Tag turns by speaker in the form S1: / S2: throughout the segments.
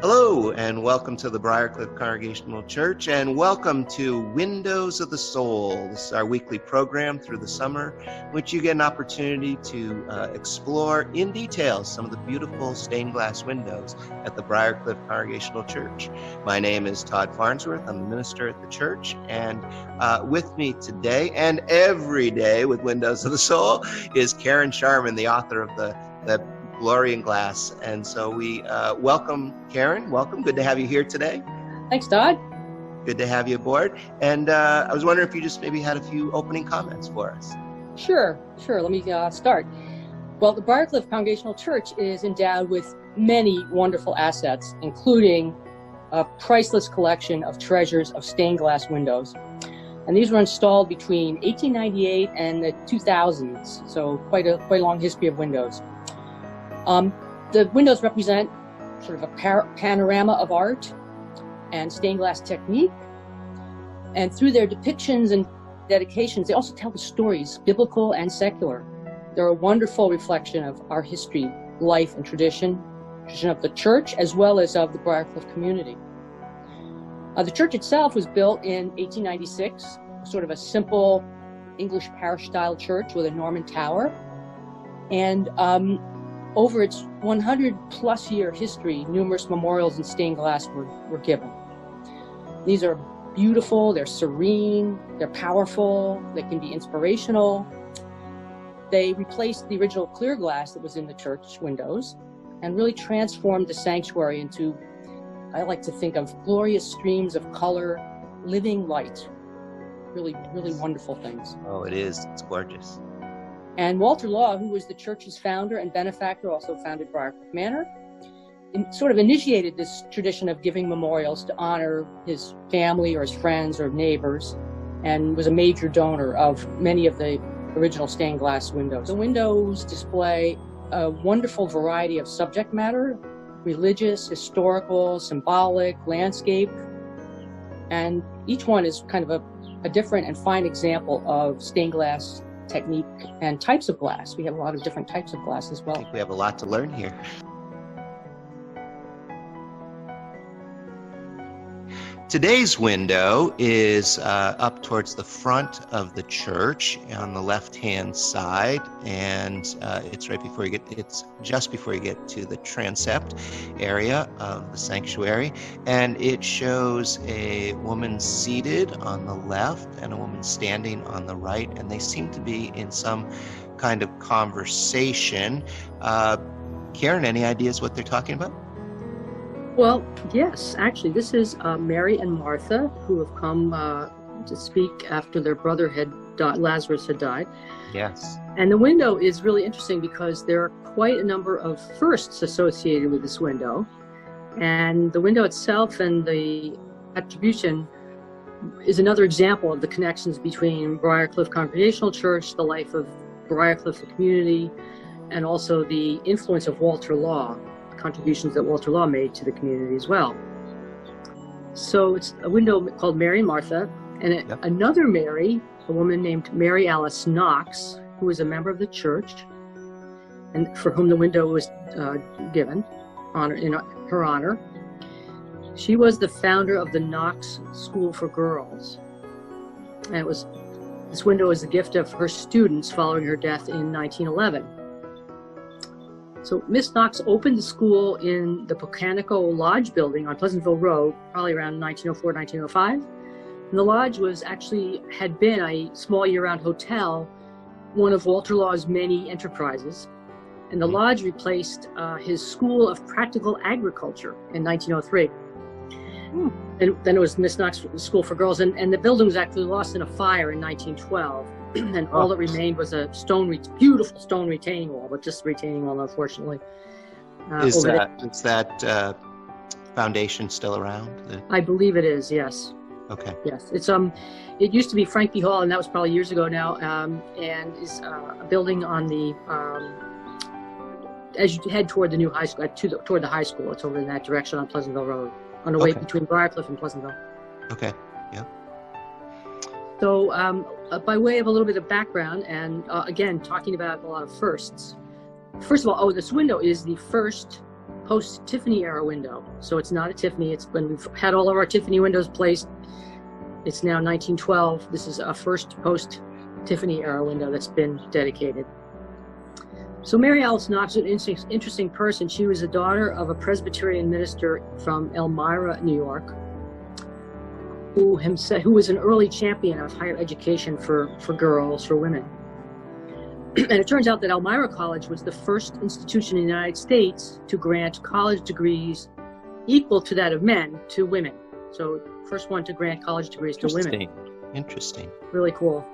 S1: Hello, and welcome to the Briarcliff Congregational Church, and welcome to Windows of the Soul. This is our weekly program through the summer, in which you get an opportunity to explore in detail some of the beautiful stained glass windows at the Briarcliff Congregational Church. My name is Todd Farnsworth. I'm the minister at the church, and with me today and every day with Windows of the Soul is Karen Sharman, the author of the Glory in Glass. And so we welcome Karen. Welcome. Good to have you here today.
S2: Thanks, Todd.
S1: Good to have you aboard. And I was wondering if you just maybe had a few opening comments for us.
S2: Sure. Let me start. Well, the Briarcliff Congregational Church is endowed with many wonderful assets, including a priceless collection of treasures of stained glass windows. And these were installed between 1898 and the 2000s, so quite a long history of windows. The windows represent sort of a panorama of art and stained glass technique. And through their depictions and dedications, they also tell the stories, biblical and secular. They're a wonderful reflection of our history, life, and tradition of the church, as well as of the Briarcliff community. The church itself was built in 1896, sort of a simple English parish-style church with a Norman tower. And over its 100-plus year history, numerous memorials in stained glass were given. These are beautiful, they're serene, they're powerful, they can be inspirational. They replaced the original clear glass that was in the church windows and really transformed the sanctuary into, I like to think of, glorious streams of color, living light. Really, really wonderful things.
S1: Oh, it is. It's gorgeous.
S2: And Walter Law, who was the church's founder and benefactor, also founded Briarcliff Manor, sort of initiated this tradition of giving memorials to honor his family or his friends or neighbors, and was a major donor of many of the original stained glass windows. The windows display a wonderful variety of subject matter: religious, historical, symbolic, landscape, and each one is kind of a different and fine example of stained glass technique and types of glass. We have a lot of different types of glass as well.
S1: I think we have a lot to learn here. Today's window is up towards the front of the church on the left-hand side, and it's just before you get to the transept area of the sanctuary, and it shows a woman seated on the left and a woman standing on the right, and they seem to be in some kind of conversation. Karen, any ideas what they're talking about?
S2: Well, yes, actually, this is Mary and Martha, who have come to speak after their brother Lazarus had died.
S1: Yes.
S2: And the window is really interesting because there are quite a number of firsts associated with this window. And the window itself and the attribution is another example of the connections between Briarcliff Congregational Church, the life of Briarcliff, the community, and also the influence of Walter Law, contributions that Walter Law made to the community as well. So it's a window called Mary and Martha, and another Mary, a woman named Mary Alice Knox, who was a member of the church, and for whom the window was given in her honor. She was the founder of the Knox School for Girls, and this window was the gift of her students following her death in 1911. So Miss Knox opened the school in the Pocanico Lodge building on Pleasantville Road, probably around 1904, 1905. And the lodge had been a small year-round hotel, one of Walter Law's many enterprises. And the lodge replaced his School of Practical Agriculture in 1903. And then it was Miss Knox School for Girls, and the building was actually lost in a fire in 1912. And all that remained was a beautiful stone retaining wall, but just retaining wall, unfortunately.
S1: Is that foundation still around?
S2: I believe it is, yes.
S1: Okay.
S2: Yes, it used to be Frankie Hall, and that was probably years ago now, and is a building on the, as you head toward the new high school, toward the high school. It's over in that direction on Pleasantville Road, on the way between Briarcliff and Pleasantville.
S1: Okay, yeah.
S2: So by way of a little bit of background, and again, talking about a lot of firsts. First of all, this window is the first post-Tiffany era window. So it's not a Tiffany. It's when we've had all of our Tiffany windows placed. It's now 1912. This is a first post-Tiffany era window that's been dedicated. So Mary Alice Knox is an interesting person. She was a daughter of a Presbyterian minister from Elmira, New York, who was an early champion of higher education for girls, for women. And it turns out that Elmira College was the first institution in the United States to grant college degrees equal to that of men to women. So first one to grant college degrees to women.
S1: Interesting.
S2: Really cool.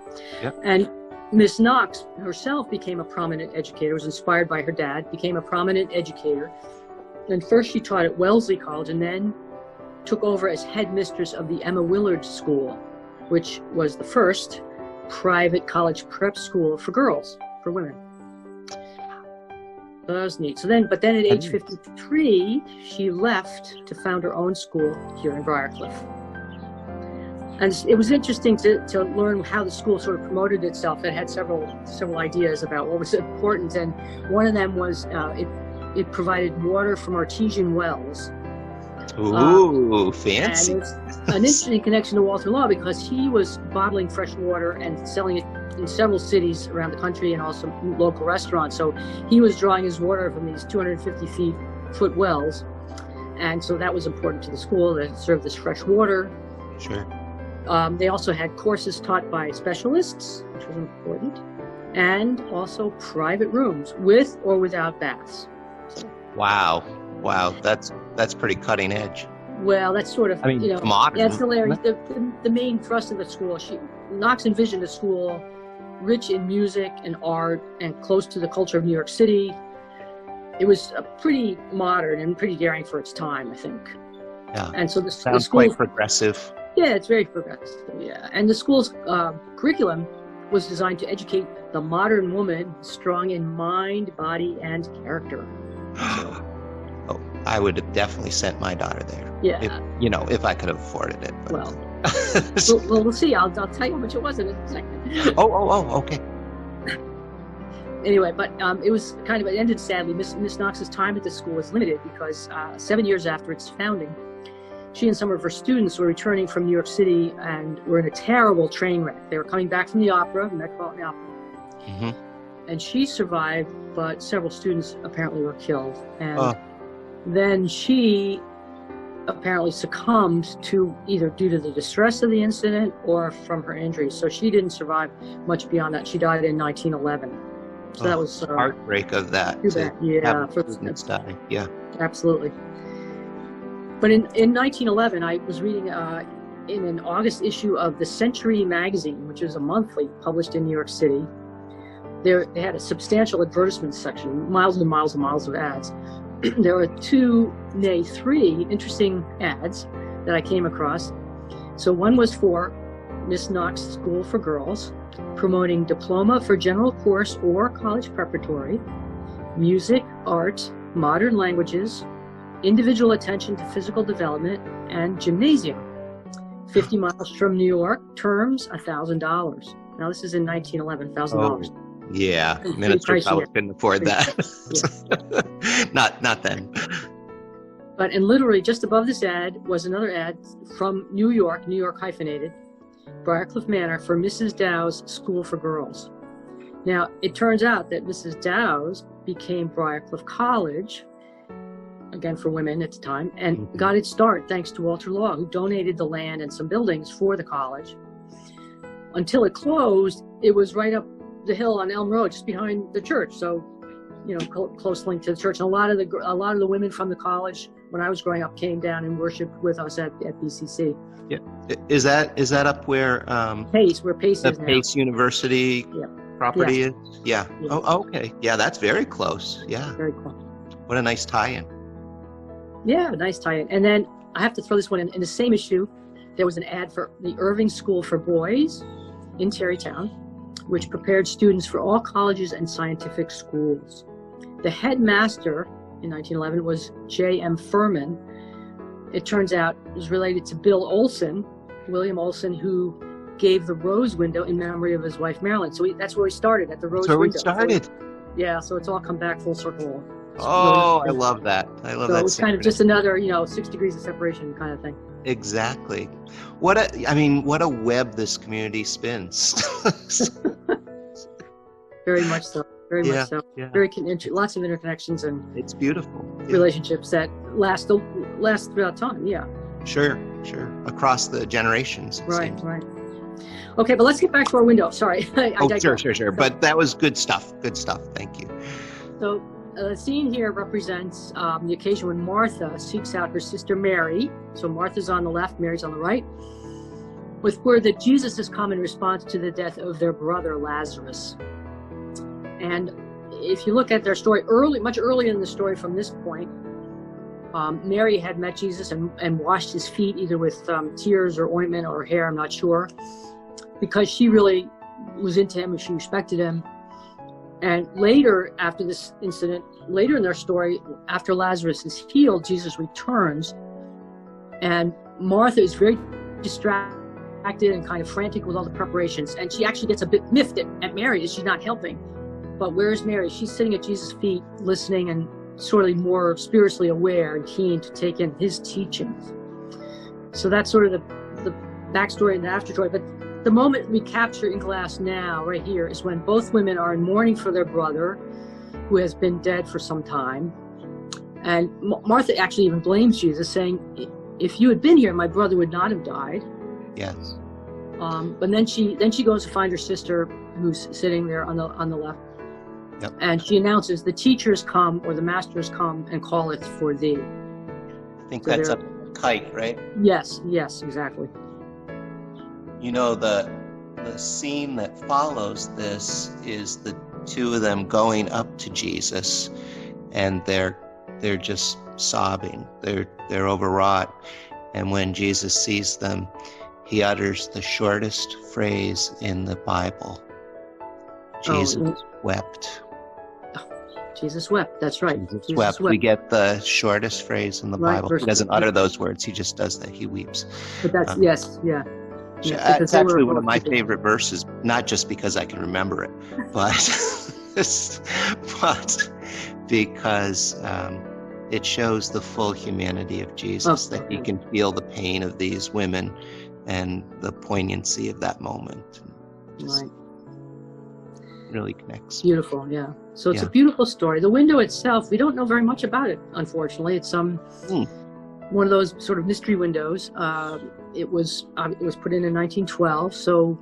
S1: Yep.
S2: And Miss Knox herself became a prominent educator, was inspired by her dad, became a prominent educator. And first she taught at Wellesley College and then took over as headmistress of the Emma Willard School, which was the first private college prep school for girls, for women. So that was neat. But then at age 53, she left to found her own school here in Briarcliff. And it was interesting to learn how the school sort of promoted itself. It had several ideas about what was important, and one of them was it provided water from artesian wells.
S1: Ooh, fancy.
S2: And it's an interesting connection to Walter Law because he was bottling fresh water and selling it in several cities around the country and also local restaurants. So he was drawing his water from these 250-foot wells. And so that was important to the school that served this fresh water.
S1: Sure.
S2: They also had courses taught by specialists, which was important, and also private rooms with or without baths. So,
S1: wow, that's pretty cutting edge.
S2: Well, that's sort of,
S1: modern.
S2: ancillary. The main thrust of the school. Knox envisioned a school rich in music and art and close to the culture of New York City. It was pretty modern and pretty daring for its time, I think.
S1: Yeah.
S2: And so
S1: sounds
S2: the
S1: quite progressive.
S2: Yeah, it's very progressive. Yeah, and the school's curriculum was designed to educate the modern woman strong in mind, body, and character. So,
S1: oh, I would have definitely sent my daughter there.
S2: Yeah.
S1: If I could have afforded it. But.
S2: Well, we'll see. I'll tell you how much it was in a second.
S1: Oh, okay.
S2: Anyway, but it was it ended sadly. Miss Knox's time at the school was limited because 7 years after its founding, she and some of her students were returning from New York City and were in a terrible train wreck. They were coming back from the opera, Metropolitan Opera. Mm-hmm. And she survived, but several students apparently were killed. And then she apparently succumbed to either due to the distress of the incident or from her injuries. So she didn't survive much beyond that. She died in 1911. So that was
S1: heartbreak of that.
S2: Yeah,
S1: students die. Yeah,
S2: absolutely. But in 1911, I was reading in an August issue of the Century magazine, which is a monthly published in New York City. They had a substantial advertisement section, miles and miles and miles of ads. There were 3 interesting ads that I came across. So one was for Miss Knox School for Girls, promoting diploma for general course or college preparatory, music, art, modern languages, individual attention to physical development, and gymnasium. 50 miles from New York, terms $1,000. Now this is in 1911, $1,000.
S1: Yeah, ministers probably couldn't afford that. Not then.
S2: But and literally just above this ad was another ad from New York hyphenated, Briarcliff Manor for Mrs. Dow's School for Girls. Now it turns out that Mrs. Dow's became Briarcliff College, again for women at the time, and got its start thanks to Walter Law, who donated the land and some buildings for the college. Until it closed, it was right up the hill on Elm Road, just behind the church. So, close link to the church. And a lot of the women from the college, when I was growing up, came down and worshipped with us at BCC.
S1: Yeah, is that up where
S2: Pace, where Pace
S1: the
S2: is now.
S1: Pace University property is? Yeah.
S2: Yeah.
S1: Oh, okay. Yeah, that's very close. Yeah.
S2: Very close.
S1: What a nice tie-in.
S2: Yeah, nice tie-in. And then I have to throw this one in the same issue. There was an ad for the Irving School for Boys in Tarrytown, which prepared students for all colleges and scientific schools. The headmaster in 1911 was J.M. Furman. It turns out it was related to William Olson, who gave the Rose Window in memory of his wife Marilyn. So that's where we started, at the Rose Window.
S1: That's where we started.
S2: So it's all come back full circle.
S1: Oh, I love that. I love that.
S2: So it's kind of just another, 6 degrees of separation kind of thing.
S1: Exactly. What a web this community spins.
S2: Very much so. Very much so.
S1: Yeah.
S2: Lots of interconnections and
S1: it's beautiful.
S2: Relationships that last throughout time. Yeah.
S1: Sure. Across the generations.
S2: Right. Okay, but let's get back to our window. Sorry.
S1: Sure. But that was good stuff. Thank you.
S2: So the scene here represents the occasion when Martha seeks out her sister Mary. So Martha's on the left, Mary's on the right, with word that Jesus has come in response to the death of their brother Lazarus. And if you look at their story much earlier in the story from this point, Mary had met Jesus and washed his feet either with tears or ointment or hair, I'm not sure, because she really was into him and she respected him. And later, after this incident, later in their story, after Lazarus is healed, Jesus returns, and Martha is very distracted and kind of frantic with all the preparations, and she actually gets a bit miffed at Mary as she's not helping. But where's Mary? She's sitting at Jesus' feet, listening and sort of more spiritually aware and keen to take in his teachings. So that's sort of the backstory and the afterstory. But the moment we capture in glass now, right here, is when both women are in mourning for their brother, who has been dead for some time. And Martha actually even blames Jesus, saying, if you had been here, my brother would not have died.
S1: Yes.
S2: But then she goes to find her sister, who's sitting there on the left.
S1: Yep.
S2: And she announces, the teachers come, or the masters come, and calleth for thee.
S1: I think that's a kite, right?
S2: Yes, exactly.
S1: The scene that follows this is the two of them going up to Jesus, and they're just sobbing. They're overwrought. And when Jesus sees them, he utters the shortest phrase in the Bible. Jesus wept.
S2: Jesus wept. That's right.
S1: Jesus wept. We get the shortest phrase in the Bible. He doesn't utter those words. He just does that. He weeps.
S2: But that's yes.
S1: It's actually one of my favorite verses, not just because I can remember it, but because it shows the full humanity of Jesus, that he can feel the pain of these women and the poignancy of that moment. Right. Really connects.
S2: Beautiful, yeah. So it's a beautiful story. The window itself, we don't know very much about it, unfortunately. It's one of those sort of mystery windows. It was put in 1912, so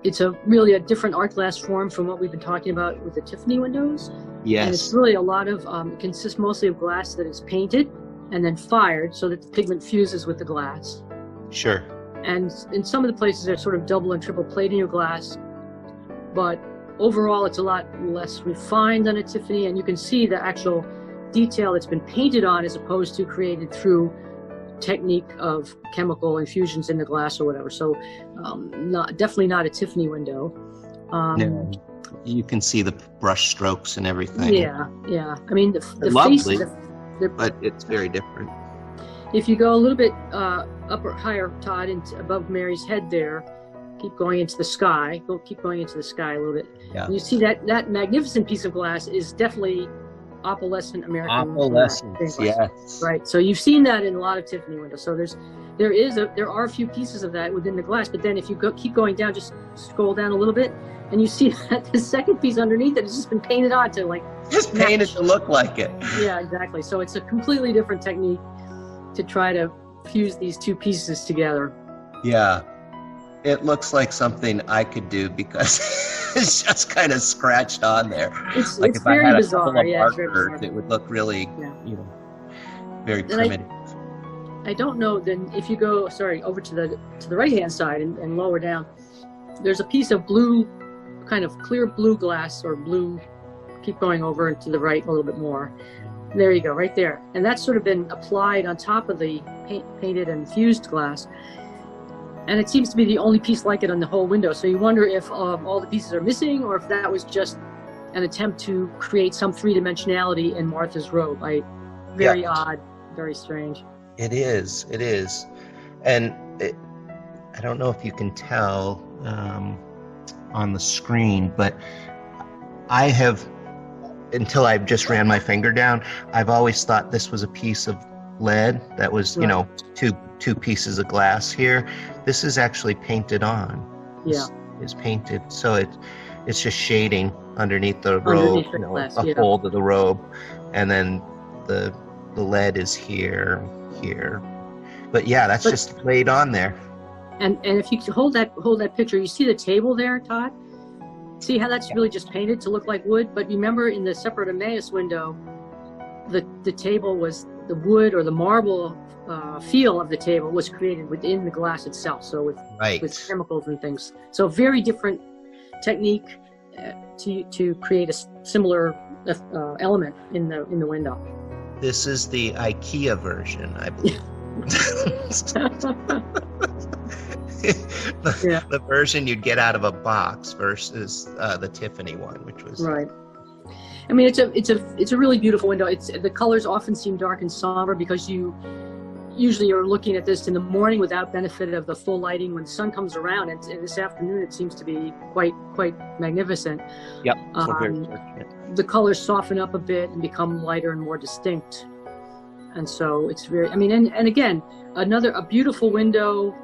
S2: it's really a different art glass form from what we've been talking about with the Tiffany windows.
S1: Yes.
S2: And it's really a lot of, it consists mostly of glass that is painted and then fired so that the pigment fuses with the glass.
S1: Sure.
S2: And in some of the places, they're sort of double and triple plating your glass, but overall, it's a lot less refined than a Tiffany, and you can see the actual detail that's been painted on as opposed to created through technique of chemical infusions in the glass or whatever. So definitely not a Tiffany window.
S1: No, you can see the brush strokes and everything.
S2: Yeah. I mean, the
S1: lovely,
S2: face,
S1: but it's very different.
S2: If you go a little bit up or higher, Todd, above Mary's head there, keep going into the sky. Keep going into the sky a little bit.
S1: Yeah.
S2: And you see that magnificent piece of glass is definitely opalescent American.
S1: Opalescent, yes.
S2: Right. So you've seen that in a lot of Tiffany windows. So there are a few pieces of that within the glass. But then if you keep going down, just scroll down a little bit, and you see that the second piece underneath it has just been painted on to
S1: just painted to look like it.
S2: Yeah, exactly. So it's a completely different technique to try to fuse these two pieces together.
S1: Yeah. It looks like something I could do because it's just kind of scratched on there.
S2: It's
S1: if
S2: very
S1: I had
S2: bizarre.
S1: a couple of markers, it would look really, very primitive.
S2: I don't know. Then if you go, over to the right-hand side and lower down, there's a piece of blue, kind of clear blue glass or blue. Keep going over to the right a little bit more. There you go, right there. And that's sort of been applied on top of the painted and fused glass. And it seems to be the only piece like it on the whole window. So you wonder if all the pieces are missing, or if that was just an attempt to create some three-dimensionality in Martha's robe. Very odd, very strange.
S1: It is. And I don't know if you can tell on the screen, but until I just ran my finger down, I've always thought this was a piece of lead that was, you know, two pieces of glass here. This is actually painted on.
S2: Yeah.
S1: Is painted, so it's just shading underneath the robe,
S2: the glass,
S1: a fold of the robe, and then the lead is here. But yeah, that's just laid on there.
S2: And if you hold that picture, you see the table there, Todd? See how that's really just painted to look like wood? But remember, in the Separate Emmaus window, the table was the wood or the marble feel of the table was created within the glass itself, so with chemicals and things. So very different technique to create a similar element in the window.
S1: This is the IKEA version, I believe. The version you'd get out of a box versus the Tiffany one, which was
S2: right. I mean, it's a really beautiful window. The colors often seem dark and somber because you usually are looking at this in the morning without benefit of the full lighting. When the sun comes around, and this afternoon it seems to be quite magnificent.
S1: Yep.
S2: The colors soften up a bit and become lighter and more distinct. And so it's very, I mean, and again, a beautiful window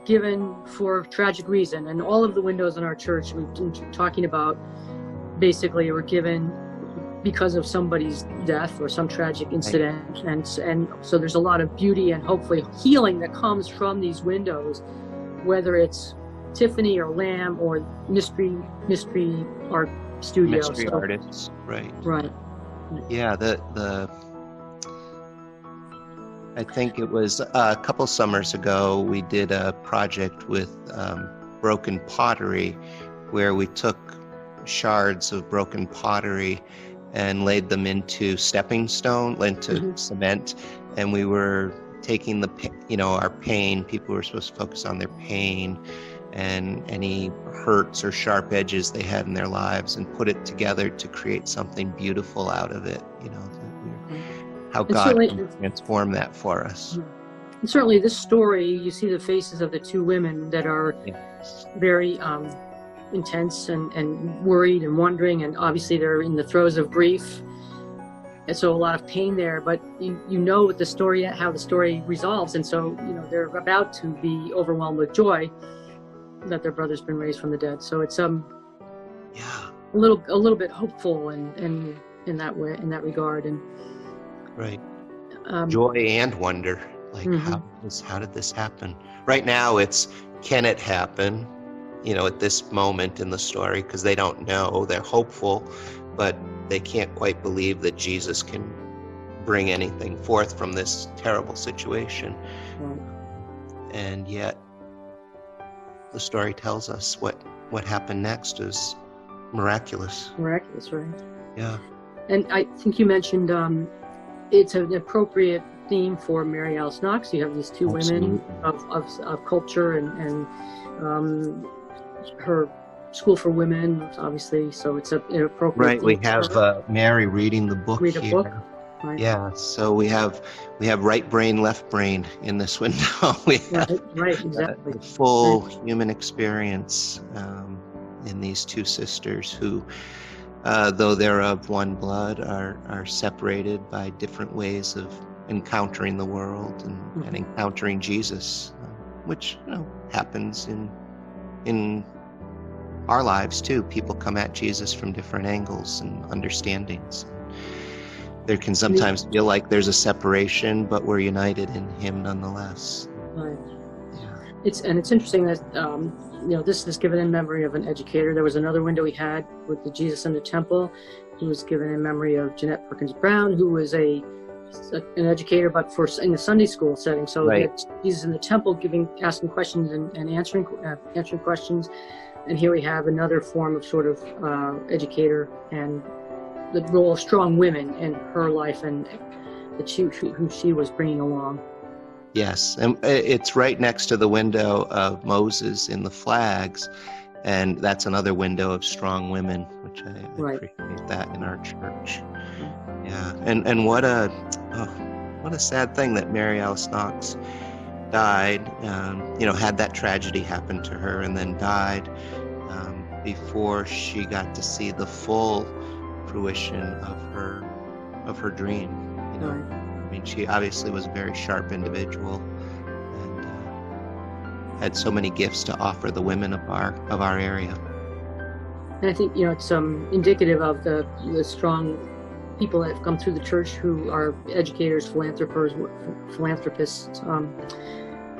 S2: given for tragic reason. And all of the windows in our church we've been talking about basically were given because of somebody's death or some tragic incident. Right. And so there's a lot of beauty and hopefully healing that comes from these windows, whether it's Tiffany or Lamb or Mystery Art Studio.
S1: Mystery artists, right.
S2: Right.
S1: Yeah, I think it was a couple summers ago, we did a project with broken pottery where we took shards of broken pottery and laid them into stepping stone, into cement, and we were taking our pain. People were supposed to focus on their pain and any hurts or sharp edges they had in their lives and put it together to create something beautiful out of it, how God can transform that for us.
S2: And certainly this story, you see the faces of the two women that are very intense and worried and wondering, and obviously they're in the throes of grief, and so a lot of pain there, but you know what the story, how the story resolves, and so they're about to be overwhelmed with joy that their brother's been raised from the dead. So it's a little bit hopeful and in that way, in that regard. And
S1: right, joy and wonder, like how did this happen? Right now it's, can it happen at this moment in the story, because they don't know. They're hopeful, but they can't quite believe that Jesus can bring anything forth from this terrible situation. And yet the story tells us what happened next is miraculous.
S2: Miraculous, right?
S1: Yeah. And
S2: I think you mentioned it's an appropriate theme for Mary Alice Knox. You have these two women of culture and her School for Women, obviously, so it's an appropriate.
S1: Right, we have Mary reading the book here.
S2: Book. Right.
S1: Yeah, so we have right brain, left brain in this window. We have
S2: exactly.
S1: The full human experience in these two sisters who, though they're of one blood, are separated by different ways of encountering the world and encountering Jesus, which happens in our lives too. People come at Jesus from different angles and understandings. There can sometimes feel like there's a separation, but we're united in Him nonetheless.
S2: Right. Yeah. It's interesting that this is given in memory of an educator. There was another window we had with the Jesus in the Temple. It was given in memory of Jeanette Perkins Brown, who was an educator, but in the Sunday school setting. So Jesus in the Temple, asking questions and answering questions. And here we have another form of sort of educator and the role of strong women in her life and who she was bringing along.
S1: Yes, and it's right next to the window of Moses in the flags, and that's another window of strong women, which I appreciate that in our church. Yeah, and what a sad thing that Mary Alice Knox died. Had that tragedy happen to her and then died before she got to see the full fruition of her dream. You know, I mean, she obviously was a very sharp individual, and had so many gifts to offer the women of our area.
S2: And I think, you know, it's indicative of the strong people that have come through the church who are educators, philanthropists.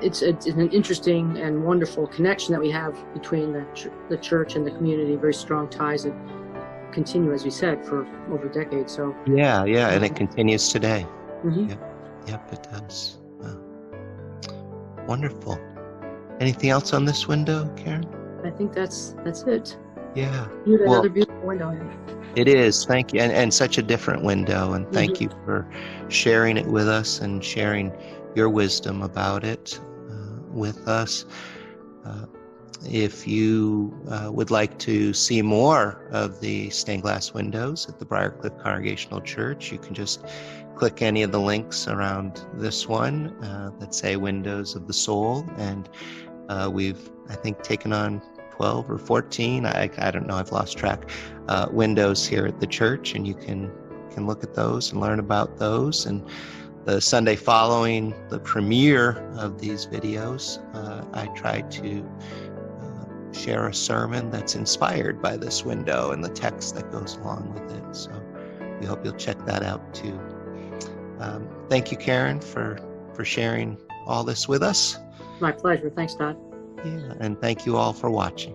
S2: It's an interesting and wonderful connection that we have between the church and the community. Very strong ties that continue, as we said, for over decades. So
S1: yeah, and it continues today.
S2: Mm-hmm.
S1: Yep, it does. Wonderful. Anything else on this window, Karen?
S2: I think that's it.
S1: Yeah.
S2: Another beautiful window here.
S1: It is. Thank you. And such a different window. And thank you for sharing it with us and sharing your wisdom about it with us. If you would like to see more of the stained glass windows at the Briarcliff Congregational Church, you can just click any of the links around this one that say Windows of the Soul. And we've, I think, taken on 12 or 14, I don't know, I've lost track, windows here at the church, and you can look at those and learn about those. And the Sunday following the premiere of these videos, I try to share a sermon that's inspired by this window and the text that goes along with it. So we hope you'll check that out too. Thank you, Karen, for sharing all this with us.
S2: My pleasure. Thanks, Todd.
S1: Yeah, and thank you all for watching.